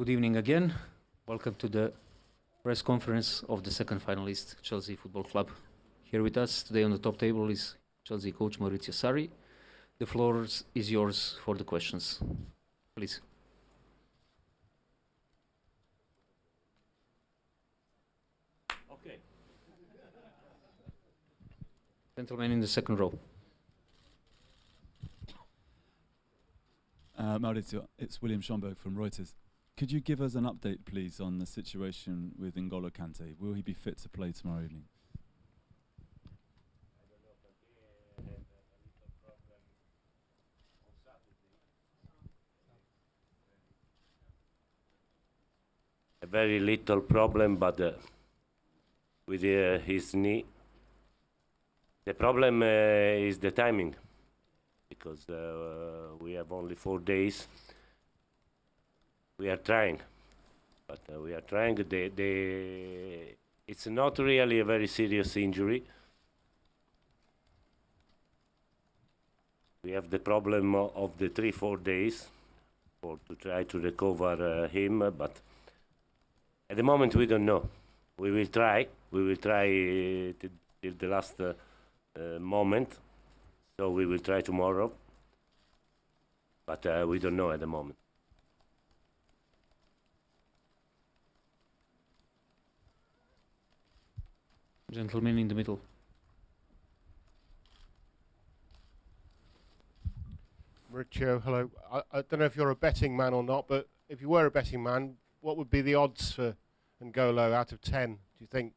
Good evening again. Welcome to the press conference of the second finalist, Chelsea Football Club. Here with us today on the top table is Chelsea coach Maurizio Sarri. The floor is yours for the questions. Please. Okay. Gentleman in the second row. Maurizio, it's William Schomburg from Reuters. Could you give us an update, please, on the situation with N'Golo Kante? Will he be fit to play tomorrow evening? A very little problem, but with his knee. The problem is the timing, because we have only 4 days. We are trying, but we are trying. It's not really a very serious injury. We have the problem of the 3-4 days to try to recover him, but at the moment we don't know. We will try. We will try till the last moment. So we will try tomorrow, but we don't know at the moment. Gentleman in the middle. Maurizio, hello. I don't know if you're a betting man or not, but if you were a betting man, what would be the odds for N'Golo out of 10, do you think,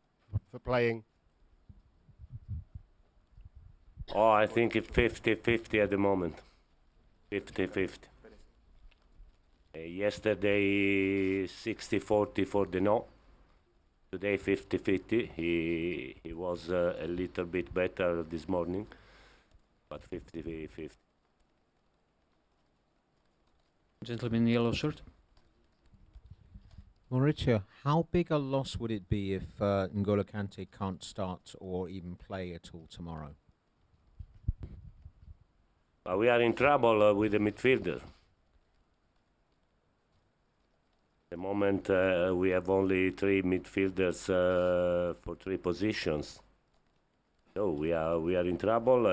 for playing? Oh, I think it's 50-50 at the moment. 50-50. Yesterday, 60-40 for the no. Today, 50-50. He was a little bit better this morning, but 50-50. Gentleman in the yellow shirt. Maurizio, how big a loss would it be if N'Golo Kante can't start or even play at all tomorrow? We are in trouble with the midfielder. At the moment, we have only 3 midfielders for 3 positions. So we are in trouble.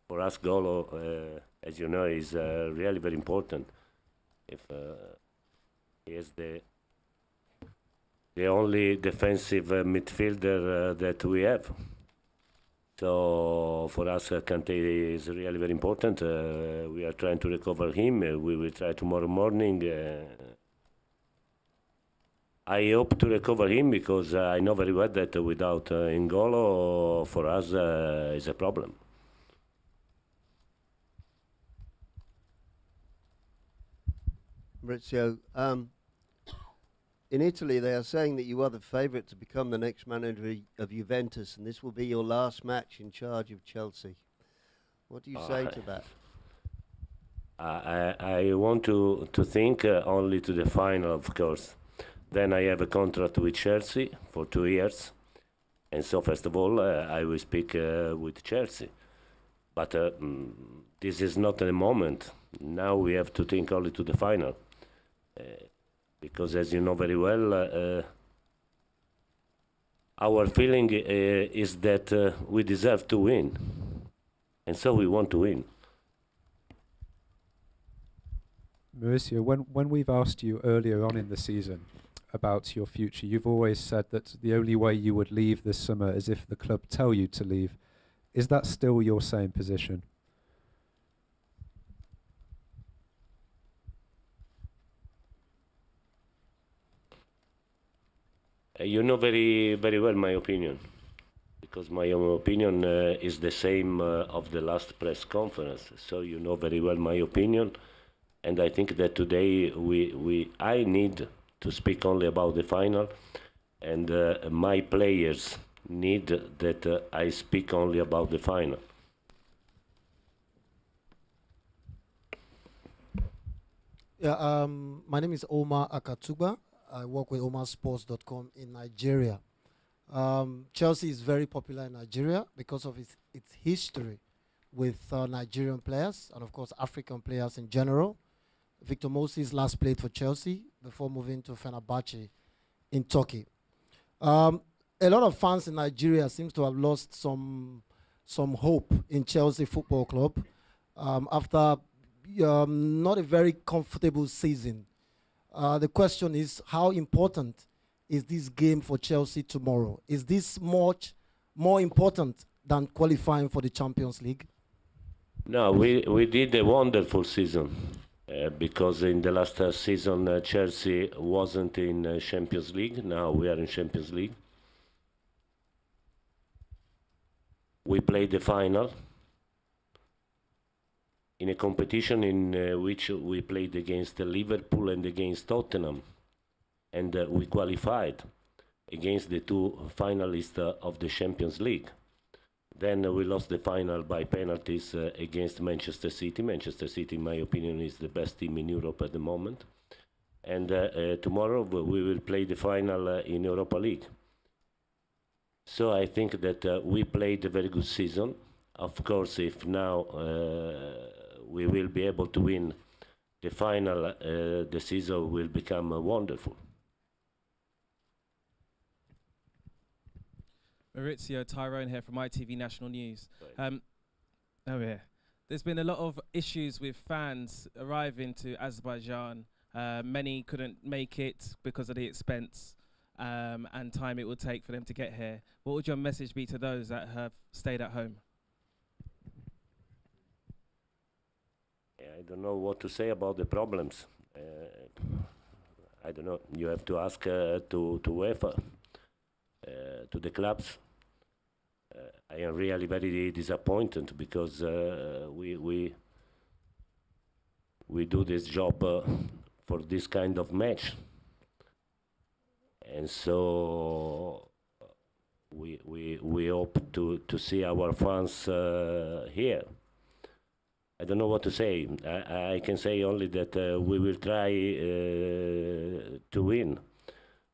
For us, Golo, as you know, is really very important. If he is the only defensive midfielder that we have. So for us, Kante is really very important. We are trying to recover him. We will try tomorrow morning. I hope to recover him because I know very well that without N'Golo, for us, is a problem. Maurizio, in Italy they are saying that you are the favourite to become the next manager of Juventus, and this will be your last match in charge of Chelsea. What do you say to that? I want to think only to the final, of course. Then I have a contract with Chelsea for 2 years, and so first of all I will speak with Chelsea. But this is not the moment. Now we have to think only to the final. Because as you know very well, our feeling is that we deserve to win, and so we want to win. Maurizio, when we've asked you earlier on in the season about your future, you've always said that the only way you would leave this summer is if the club tell you to leave. Is that still your same position? You know very well my opinion, because my opinion is the same of the last press conference. So you know very well my opinion, and I think that today I need to speak only about the final, and my players need that I speak only about the final. Yeah, my name is Omar Akatuba. I work with omarsports.com in Nigeria. Chelsea is very popular in Nigeria because of its history with Nigerian players and, of course, African players in general. Victor Moses last played for Chelsea before moving to Fenerbahce in Turkey. A lot of fans in Nigeria seems to have lost some hope in Chelsea Football Club after not a very comfortable season. The question is, how important is this game for Chelsea tomorrow? Is this much more important than qualifying for the Champions League? No, we did a wonderful season because in the last season Chelsea wasn't in Champions League. Now we are in Champions League. We played the final in a competition in which we played against Liverpool and against Tottenham, and we qualified against the two finalists of the Champions League. Then we lost the final by penalties against Manchester City. Manchester City, in my opinion, is the best team in Europe at the moment. And tomorrow we will play the final in Europa League. So I think that we played a very good season. Of course, if now we will be able to win the final, the season will become wonderful. Maurizio, Tyrone here from ITV National News. There's been a lot of issues with fans arriving to Azerbaijan. Many couldn't make it because of the expense and time it would take for them to get here. What would your message be to those that have stayed at home? I don't know what to say about the problems. I don't know. You have to ask to UEFA, to the clubs. I am really very disappointed because we do this job for this kind of match, and so we hope to see our fans here. I don't know what to say. I can say only that we will try to win.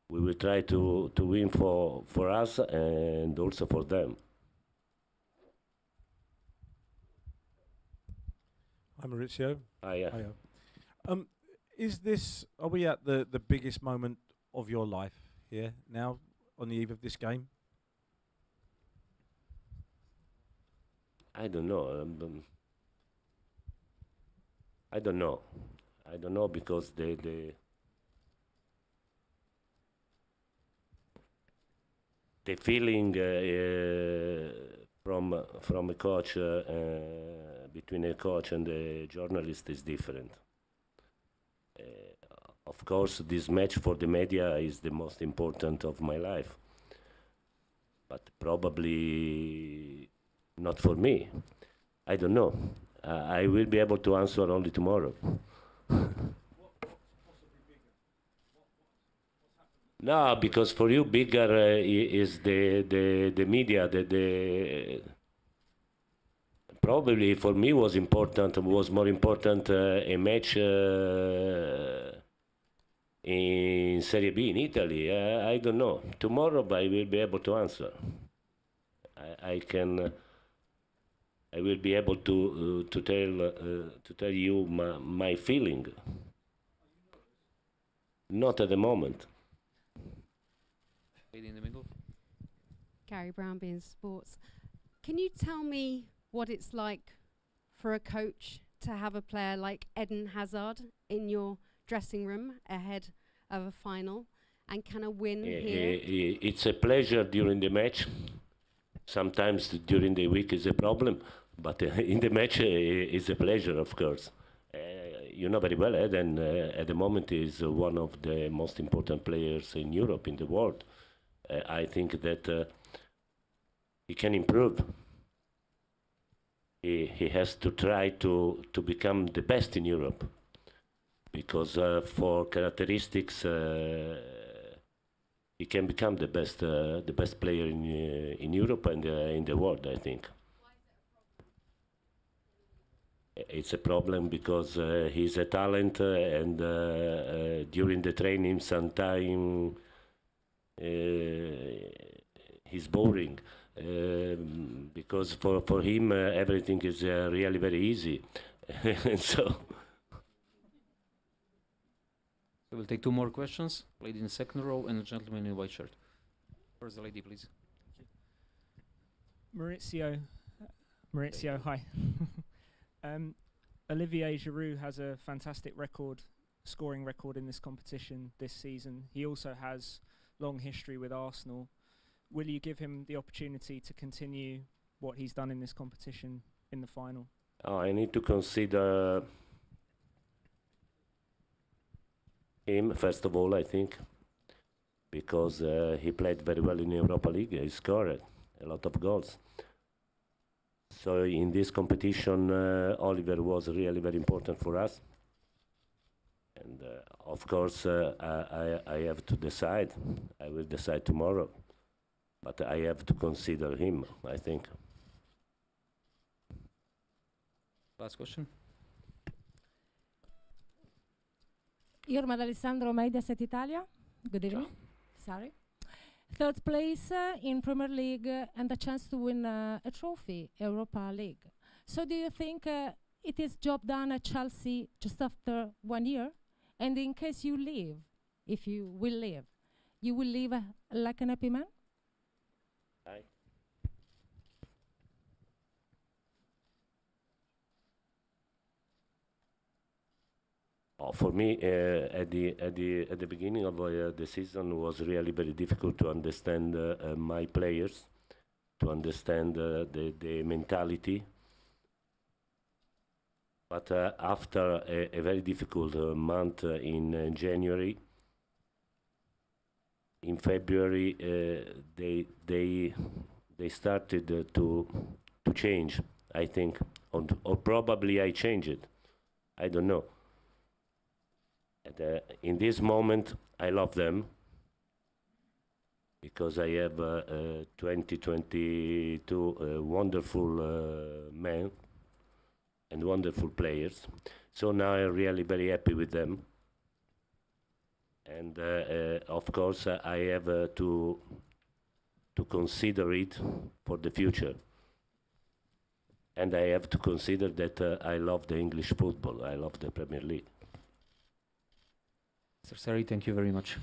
We will try to win for us and also for them. Hi, Maurizio. Hiya. Are we at the biggest moment of your life here now on the eve of this game? I don't know. I don't know. I don't know because the feeling from a coach between a coach and a journalist is different. Of course, this match for the media is the most important of my life, but probably not for me. I don't know. I will be able to answer only tomorrow. No, because for you, bigger is the media. Probably for me was more important a match in Serie B in Italy. I don't know. Tomorrow I will be able to answer. I will be able to tell you my feeling. Not at the moment. Lady in the middle. Gary Brown, being Sports. Can you tell me what it's like for a coach to have a player like Eden Hazard in your dressing room ahead of a final, and can a win here? It's a pleasure during the match. Sometimes during the week is a problem, but in the match is a pleasure, of course. You know very well, Eden at the moment is one of the most important players in Europe, in the world. I think that he can improve. He has to try to become the best in Europe, because for characteristics he can become the best player in Europe and in the world, I think. It's a problem because he's a talent and during the training sometimes he's boring. Because for him everything is really very easy. And so We will take two more questions. Lady in the second row and a gentleman in a white shirt. First, the lady, please. Maurizio, hi. Olivier Giroud has a fantastic scoring record in this competition this season. He also has long history with Arsenal. Will you give him the opportunity to continue what he's done in this competition in the final? I need to consider him, first of all, I think, because he played very well in Europa League. He scored a lot of goals. So in this competition, Oliver was really very important for us. And of course, I have to decide. I will decide tomorrow. But I have to consider him, I think. Last question. Irma D'Alessandro, Mediaset Italia. Good evening. Sorry. Third place in Premier League and a chance to win a trophy, Europa League. So do you think it is job done at Chelsea just after 1 year? And in case you leave, if you will leave, you will leave like an happy man? Aye. For me, at the beginning of the season was really very difficult to understand my players, to understand the mentality. But after a very difficult month in January, in February, they started to change, I think, or probably I changed it. I don't know. And, in this moment, I love them because I have 2022 wonderful men and wonderful players. So now I'm really very happy with them. And of course, I have to consider it for the future. And I have to consider that I love the English football. I love the Premier League. Mr. Sarri, thank you very much.